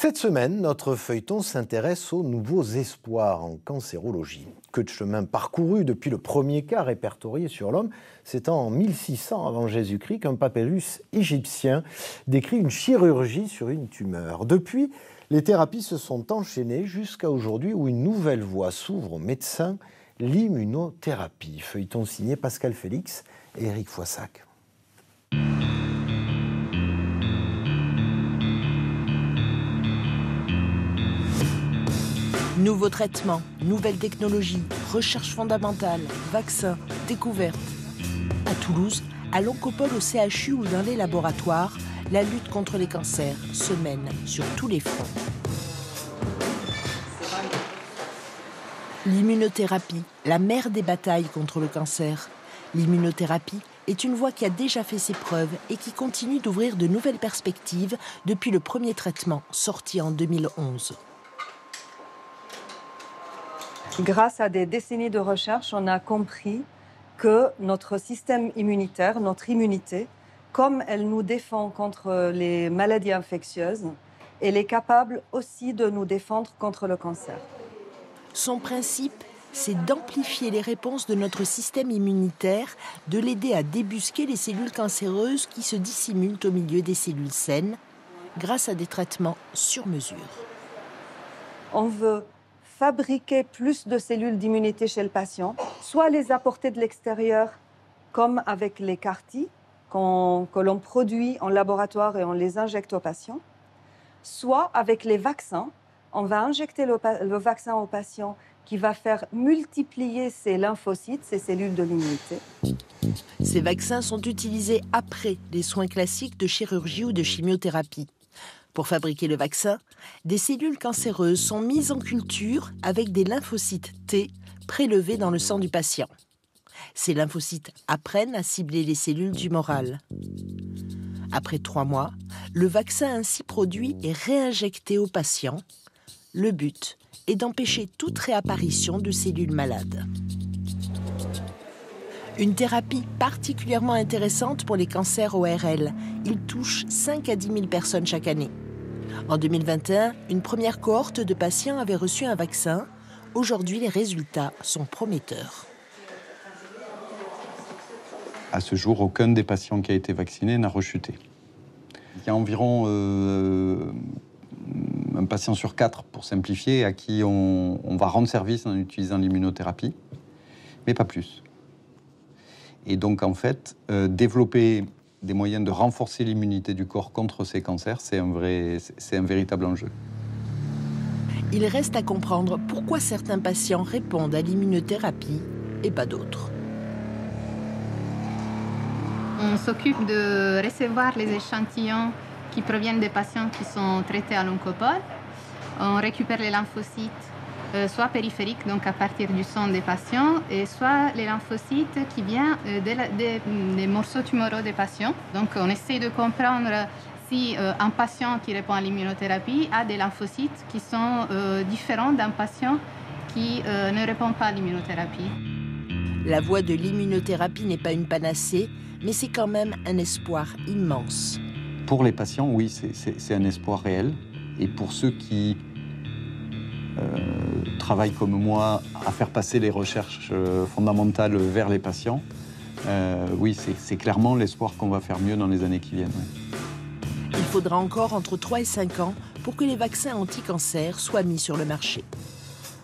Cette semaine, notre feuilleton s'intéresse aux nouveaux espoirs en cancérologie. Que de chemin parcouru depuis le premier cas répertorié sur l'homme. C'est en 1600 avant Jésus-Christ qu'un papyrus égyptien décrit une chirurgie sur une tumeur. Depuis, les thérapies se sont enchaînées jusqu'à aujourd'hui où une nouvelle voie s'ouvre aux médecins, l'immunothérapie. Feuilleton signé Pascal Félix et Éric Foissac. Nouveaux traitements, nouvelles technologies, recherche fondamentale, vaccins, découvertes. À Toulouse, à l'Oncopole au CHU ou dans les laboratoires, la lutte contre les cancers se mène sur tous les fronts. L'immunothérapie, la mère des batailles contre le cancer. L'immunothérapie est une voie qui a déjà fait ses preuves et qui continue d'ouvrir de nouvelles perspectives depuis le premier traitement sorti en 2011. Grâce à des décennies de recherche, on a compris que notre système immunitaire, notre immunité, comme elle nous défend contre les maladies infectieuses, elle est capable aussi de nous défendre contre le cancer. Son principe, c'est d'amplifier les réponses de notre système immunitaire, de l'aider à débusquer les cellules cancéreuses qui se dissimulent au milieu des cellules saines, grâce à des traitements sur mesure. On veut fabriquer plus de cellules d'immunité chez le patient, soit les apporter de l'extérieur, comme avec les CAR-T, que l'on produit en laboratoire et on les injecte aux patients, soit avec les vaccins. On va injecter le vaccin au patient qui va faire multiplier ces lymphocytes, ces cellules de l'immunité. Ces vaccins sont utilisés après les soins classiques de chirurgie ou de chimiothérapie. Pour fabriquer le vaccin, des cellules cancéreuses sont mises en culture avec des lymphocytes T prélevés dans le sang du patient. Ces lymphocytes apprennent à cibler les cellules tumorales. Après 3 mois, le vaccin ainsi produit est réinjecté au patient. Le but est d'empêcher toute réapparition de cellules malades. Une thérapie particulièrement intéressante pour les cancers ORL. Il touche 5 à 10 000 personnes chaque année. En 2021, une première cohorte de patients avait reçu un vaccin. Aujourd'hui, les résultats sont prometteurs. À ce jour, aucun des patients qui a été vacciné n'a rechuté. Il y a environ un patient sur 4, pour simplifier, à qui on va rendre service en utilisant l'immunothérapie, mais pas plus. Et donc, en fait, développer des moyens de renforcer l'immunité du corps contre ces cancers, c'est un véritable enjeu. Il reste à comprendre pourquoi certains patients répondent à l'immunothérapie et pas d'autres. On s'occupe de recevoir les échantillons qui proviennent des patients qui sont traités à l'Oncopole. On récupère les lymphocytes, soit périphériques, donc à partir du sang des patients, et soit les lymphocytes qui viennent des morceaux tumoraux des patients. Donc on essaie de comprendre si un patient qui répond à l'immunothérapie a des lymphocytes qui sont différents d'un patient qui ne répond pas à l'immunothérapie. La voie de l'immunothérapie n'est pas une panacée, mais c'est quand même un espoir immense. Pour les patients, oui, c'est un espoir réel. Et pour ceux qui travaillent comme moi à faire passer les recherches fondamentales vers les patients, oui, c'est clairement l'espoir qu'on va faire mieux dans les années qui viennent. Il faudra encore entre 3 et 5 ans pour que les vaccins anti-cancer soient mis sur le marché.